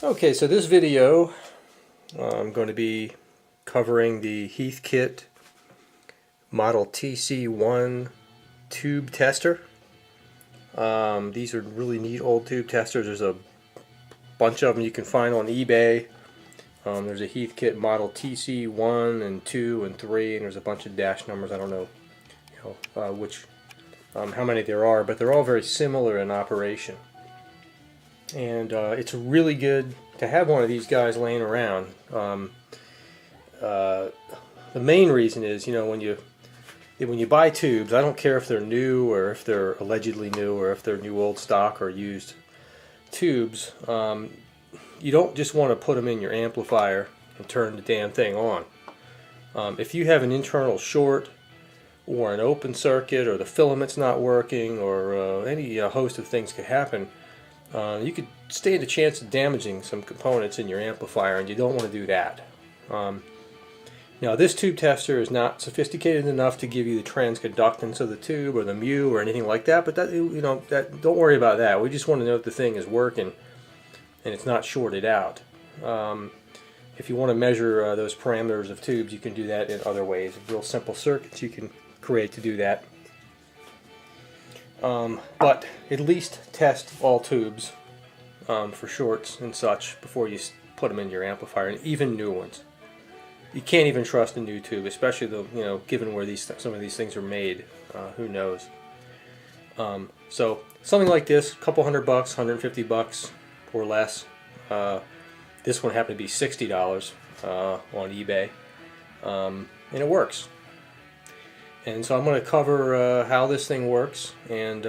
Okay, so this video I'm going to be covering the Heathkit model TC-1 tube tester. These are really neat old tube testers. There's a bunch of them you can find on eBay. There's a Heathkit model TC-1 and 2 and 3, and there's a bunch of dash numbers. I don't know, how many there are, but they're all very similar in operation. And it's really good to have one of these guys laying around. The main reason is, when you buy tubes, I don't care if they're new or if they're allegedly new or if they're new old stock or used tubes. You don't just want to put them in your amplifier and turn the damn thing on. If you have an internal short or an open circuit or the filament's not working or any host of things could happen, you could stand a chance of damaging some components in your amplifier, and you don't want to do that. Now, this tube tester is not sophisticated enough to give you the transconductance of the tube or the mu or anything like that, but don't worry about that. We just want to know that the thing is working and it's not shorted out. If you want to measure those parameters of tubes, you can do that in other ways. Real simple circuits you can create to do that. But at least test all tubes for shorts and such before you put them in your amplifier, and even new ones. You can't even trust a new tube, especially given where some of these things are made. Who knows? So something like this, a couple $100, $150 or less. This one happened to be $60 on eBay, and it works. And so I'm going to cover how this thing works and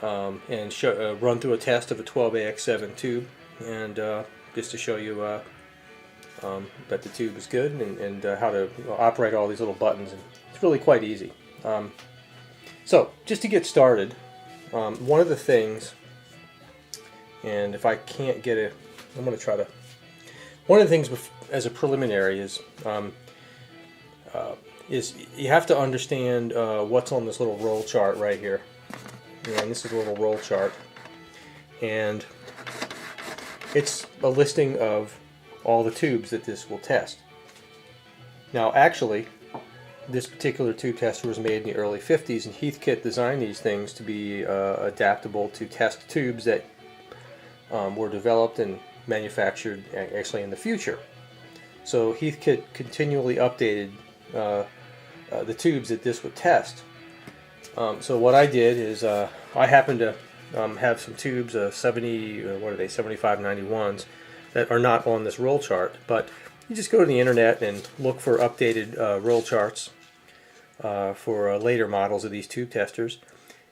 run through a test of a 12AX7 tube, and just to show you that the tube is good and how to operate all these little buttons. And it's really quite easy. So just to get started, one of the things, and if I can't get it, I'm going to try to. One of the things as a preliminary is you have to understand what's on this little roll chart right here. And this is a little roll chart, and it's a listing of all the tubes that this will test. Now, actually, this particular tube tester was made in the early 50s, and Heathkit designed these things to be adaptable to test tubes that were developed and manufactured actually in the future. So Heathkit continually updated the tubes that this would test. So what I did is I happened to have some tubes, 7591s, that are not on this roll chart, but you just go to the internet and look for updated roll charts for later models of these tube testers,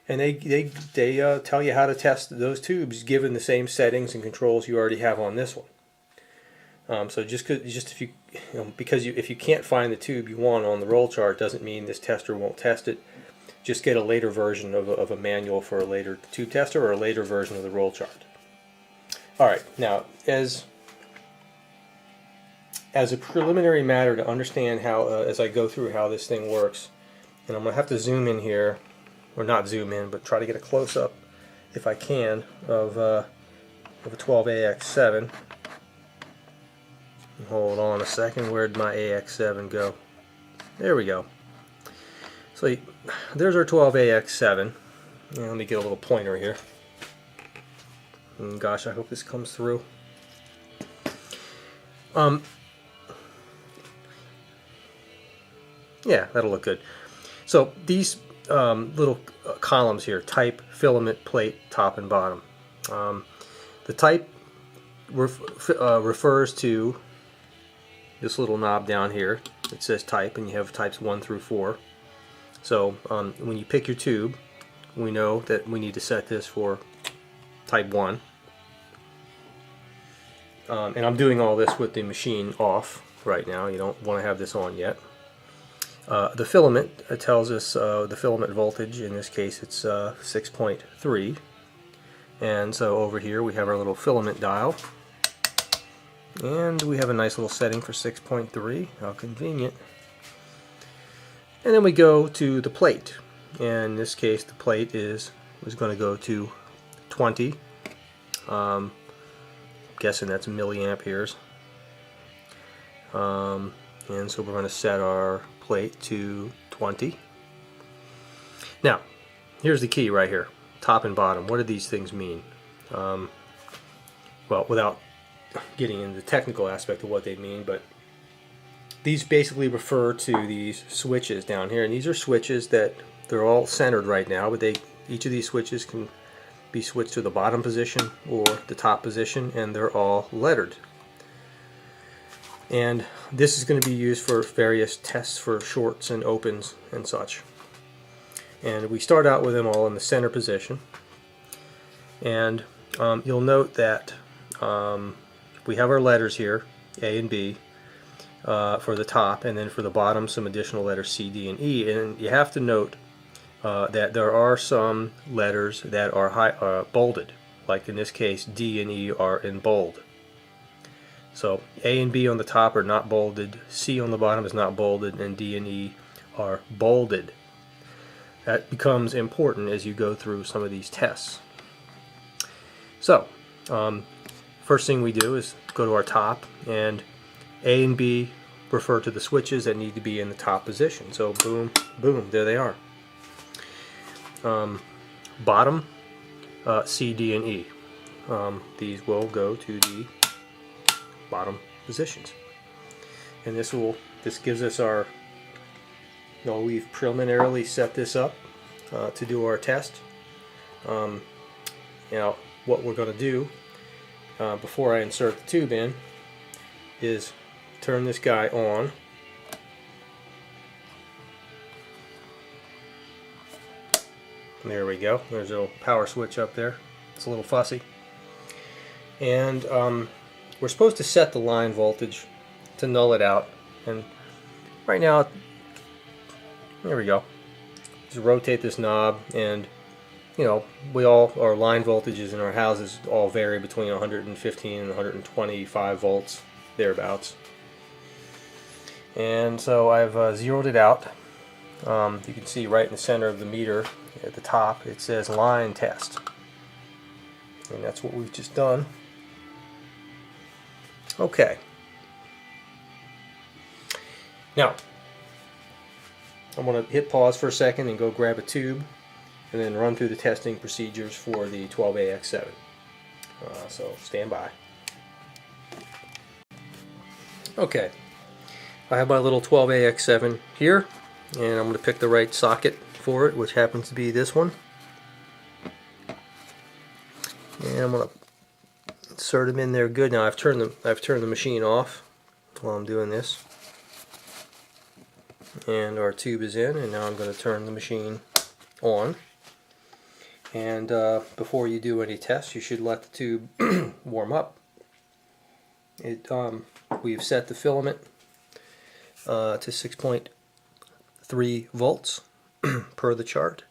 and they tell you how to test those tubes given the same settings and controls you already have on this one. So if you can't find the tube you want on the roll chart, doesn't mean this tester won't test it. Just get a later version of a manual for a later tube tester or a later version of the roll chart. All right, now as a preliminary matter to understand how, as I go through how this thing works, and I'm going to have to zoom in here, or not zoom in, but try to get a close-up, if I can, of a 12AX7. Hold on a second, where'd my AX7 go? There we go. So there's our 12AX7. Let me get a little pointer here. And gosh, I hope this comes through. Yeah, that'll look good. So these little columns here, type, filament, plate, top and bottom. The type refers to this little knob down here. It says type, and you have types 1 through 4. So when you pick your tube, we know that we need to set this for type 1. And I'm doing all this with the machine off right now. You don't want to have this on yet. The filament tells us the filament voltage. In this case, it's 6.3. And so over here we have our little filament dial. And we have a nice little setting for 6.3. How convenient. And then we go to the plate. And in this case, the plate is going to go to 20. guessing that's milliamperes. And so we're going to set our plate to 20. Now, here's the key right here, top and bottom. What do these things mean? Well, without getting into the technical aspect of what they mean, but these basically refer to these switches down here, and these are switches that they're all centered right now, but each of these switches can be switched to the bottom position or the top position, and they're all lettered. And this is going to be used for various tests for shorts and opens and such. And we start out with them all in the center position, and you'll note that we have our letters here, A and B, for the top, and then for the bottom some additional letters C, D, and E. And you have to note that there are some letters that are bolded, like in this case D and E are in bold. So A and B on the top are not bolded, C on the bottom is not bolded, and D and E are bolded. That becomes important as you go through some of these tests. So first thing we do is go to our top, and A and B refer to the switches that need to be in the top position. So boom, boom, there they are. Bottom, C, D, and E. These will go to the bottom positions. And this gives us our, we've preliminarily set this up to do our test. Now what we're going to do before I insert the tube in is turn this guy on. There we go. There's a little power switch up there. It's a little fussy. And we're supposed to set the line voltage to null it out. And right now, there we go. Just rotate this knob, and our line voltages in our houses all vary between 115 and 125 volts, thereabouts. And so I've zeroed it out. You can see right in the center of the meter at the top it says line test, and that's what we've just done. Okay, now I'm going to hit pause for a second and go grab a tube and then run through the testing procedures for the 12AX7. So stand by. Okay, I have my little 12AX7 here, and I'm going to pick the right socket for it, which happens to be this one. And I'm going to insert them in there good. Now I've turned the machine off while I'm doing this, and our tube is in, and now I'm going to turn the machine on. And before you do any tests, you should let the tube warm up. We've set the filament to 6.3 volts per the chart,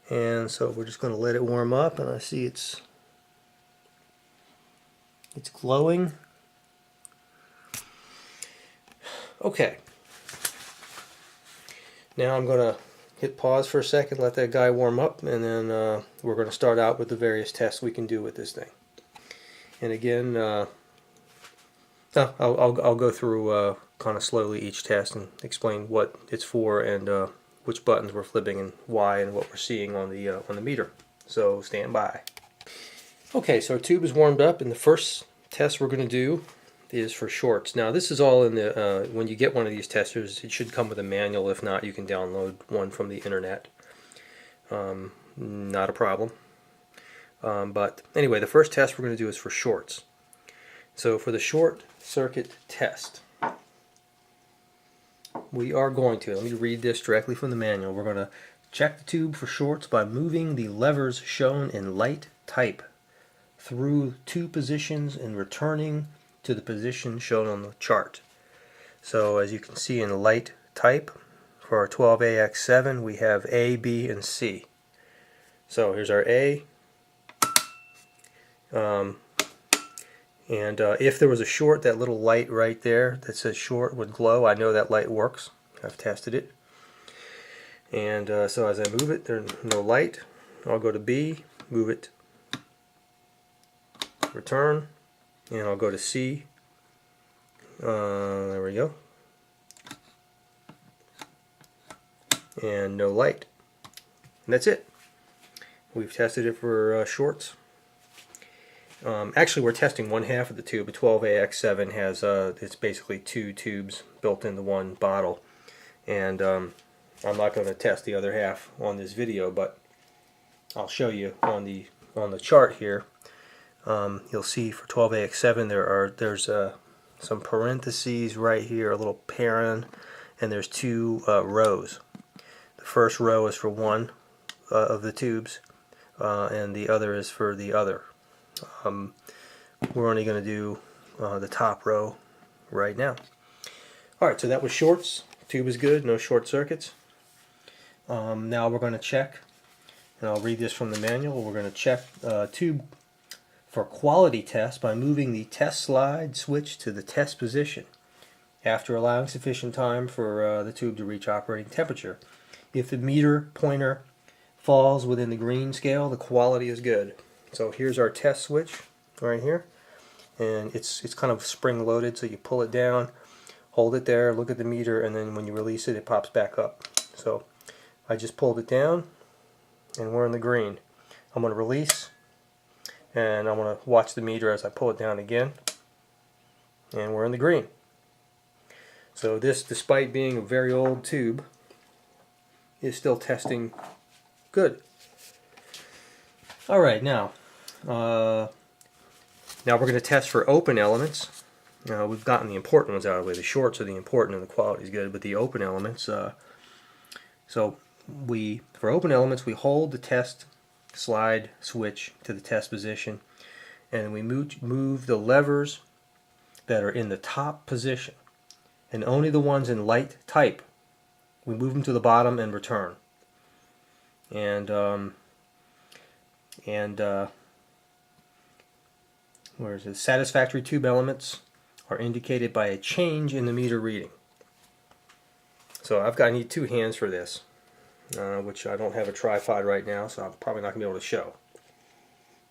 and so we're just going to let it warm up. And I see it's glowing. Okay, now I'm going to hit pause for a second, let that guy warm up, and then we're going to start out with the various tests we can do with this thing. And again, I'll go through kind of slowly each test and explain what it's for, and which buttons we're flipping and why, and what we're seeing on the meter. So stand by. Okay, so our tube is warmed up, and the first test we're going to do is for shorts. Now this is all in the, when you get one of these testers, it should come with a manual. If not, you can download one from the internet. Not a problem. But anyway, the first test we're going to do is for shorts. So for the short circuit test, we are going to, let me read this directly from the manual. We're going to check the tube for shorts by moving the levers shown in light type through two positions and returning to the position shown on the chart. So as you can see in light type, for our 12AX7 we have A, B, and C. So here's our A, and if there was a short, that little light right there that says short would glow. I know that light works. I've tested it. And so as I move it, there's no light. I'll go to B, move it, return, and I'll go to C. There we go. And no light. And that's it. We've tested it for shorts. Actually, we're testing one half of the tube. A 12AX7 has it's basically 2 tubes built into one bottle, and I'm not going to test the other half on this video, but I'll show you on the chart here. You'll see for 12AX7 there's some parentheses right here, a little paren, and there's 2 rows. The first row is for one of the tubes, and the other is for the other. We're only going to do the top row right now. Alright, so that was shorts. Tube is good, no short circuits. Now we're going to check, and I'll read this from the manual, we're going to check tube for quality test by moving the test slide switch to the test position after allowing sufficient time for the tube to reach operating temperature. If the meter pointer falls within the green scale, the quality is good. So here's our test switch right here, and it's kind of spring loaded, so you pull it down, hold it there, look at the meter, and then when you release it, it pops back up. So I just pulled it down, and we're in the green. I'm going to release, and I'm going to watch the meter as I pull it down again, and we're in the green. So this, despite being a very old tube, is still testing good. Alright, now we're going to test for open elements. We've gotten the important ones out of the way. The shorts are the important and the quality is good, but the open elements, for open elements we hold the test slide switch to the test position, and we move the levers that are in the top position, and only the ones in light type we move them to the bottom and return. And where is it? Satisfactory tube elements are indicated by a change in the meter reading. So I need 2 hands for this, which I don't have a tripod right now, so I'm probably not going to be able to show.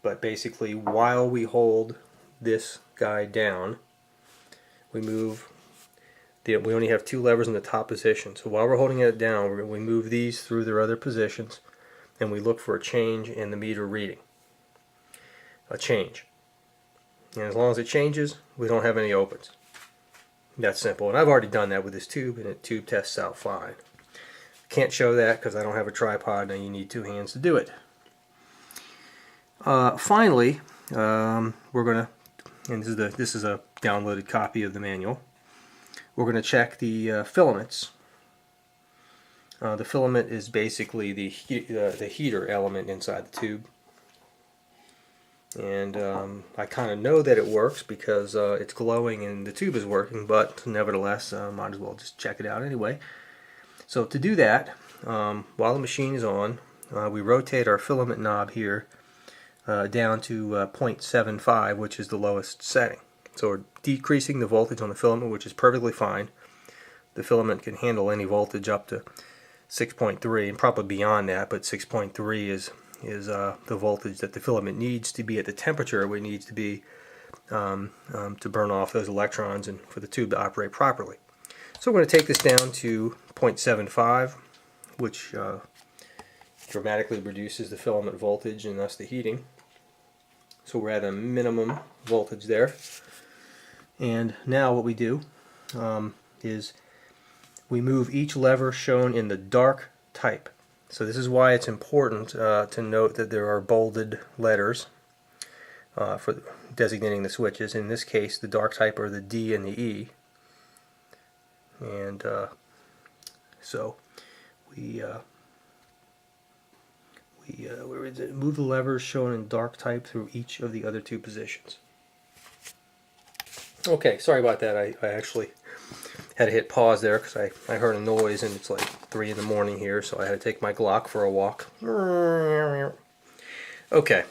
But basically, while we hold this guy down, we only have 2 levers in the top position. So while we're holding it down, we move these through their other positions, and we look for a change in the meter reading. A change. And as long as it changes, we don't have any opens. That's simple. And I've already done that with this tube, and the tube tests out fine. Can't show that because I don't have a tripod, and you need 2 hands to do it. Finally, we're going to, and this is a downloaded copy of the manual, we're going to check the filaments. The filament is basically the heater element inside the tube. And I kind of know that it works because it's glowing and the tube is working, but nevertheless, might as well just check it out anyway. So to do that, while the machine is on, we rotate our filament knob here down to 0.75, which is the lowest setting. So we're decreasing the voltage on the filament, which is perfectly fine. The filament can handle any voltage up to 6.3 and probably beyond that, but 6.3 is the voltage that the filament needs to be at the temperature it needs to be to burn off those electrons and for the tube to operate properly. So we're going to take this down to 0.75, which dramatically reduces the filament voltage and thus the heating. So we're at a minimum voltage there. And now what we do is we move each lever shown in the dark type. So this is why it's important to note that there are bolded letters for designating the switches. In this case, the dark type are the D and the E. And so we where is it? Move the levers shown in dark type through each of the other 2 positions. Okay, sorry about that. I actually had to hit pause there because I heard a noise, and it's like 3 in the morning here, so I had to take my Glock for a walk. Okay,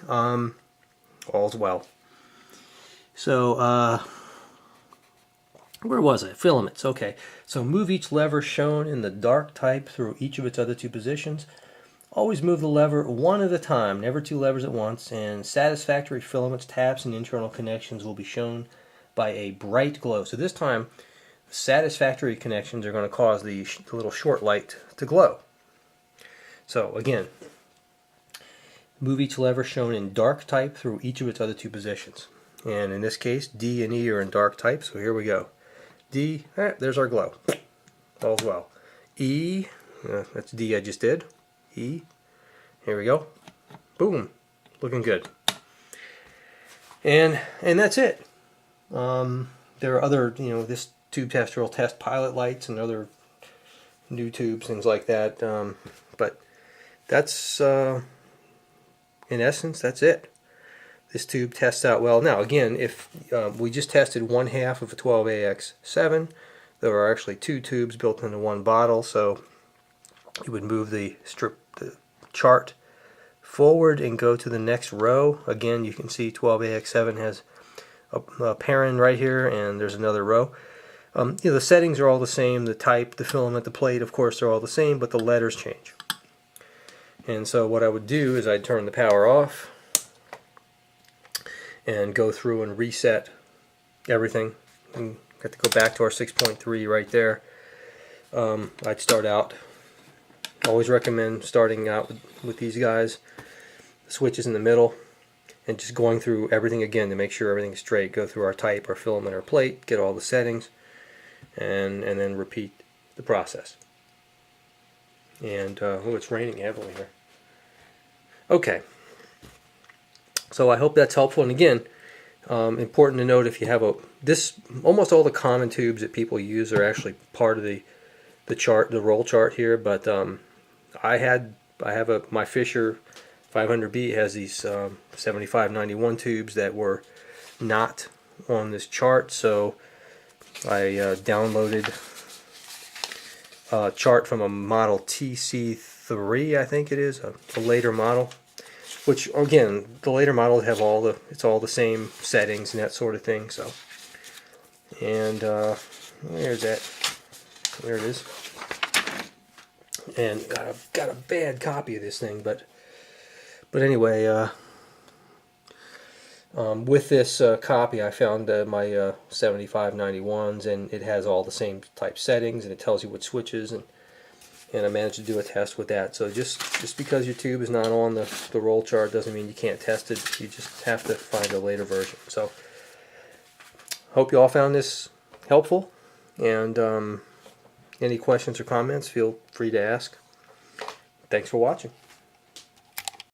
all's well. So, where was I? Filaments. Okay, so move each lever shown in the dark type through each of its other 2 positions. Always move the lever one at a time, never two levers at once, and satisfactory filaments, taps, and internal connections will be shown by a bright glow. So this time, satisfactory connections are going to cause the little short light to glow. So again, move each lever shown in dark type through each of its other two positions. And in this case, D and E are in dark type, so here we go. D, there's our glow. All's well. E, that's D I just did. E, here we go. Boom, looking good. And that's it. There are other, this tube tester will test pilot lights and other new tubes, things like that. But that's, in essence, that's it. This tube tests out well. Now, again, if we just tested 1/2 of a 12AX7, there are actually two tubes built into one bottle, so you would move the chart forward and go to the next row. Again, you can see 12AX7 has a parent right here, and there's another row. The settings are all the same. The type, the filament, the plate, of course, are all the same, but the letters change. And so what I would do is I'd turn the power off and go through and reset everything. And got to go back to our 6.3 right there. I'd start out. Always recommend starting out with these guys. The switch is in the middle, and just going through everything again to make sure everything's straight. Go through our type, our filament, our plate, get all the settings, and then repeat the process. And oh, it's raining heavily here. Okay. So I hope that's helpful. And again, important to note, if you have almost all the common tubes that people use are actually part of the chart, the roll chart here. But I have my Fisher 500B has these 7591 tubes that were not on this chart, so I downloaded a chart from a model TC-3, I think it is, a later model. Which again, the later models have it's all the same settings and that sort of thing. So, and there's that. There it is. And got a bad copy of this thing, but anyway, with this copy, I found my 7591s, and it has all the same type settings, and it tells you what switches, and I managed to do a test with that. So just because your tube is not on the roll chart doesn't mean you can't test it. You just have to find a later version. So hope you all found this helpful, and any questions or comments, feel free to ask. Thanks for watching.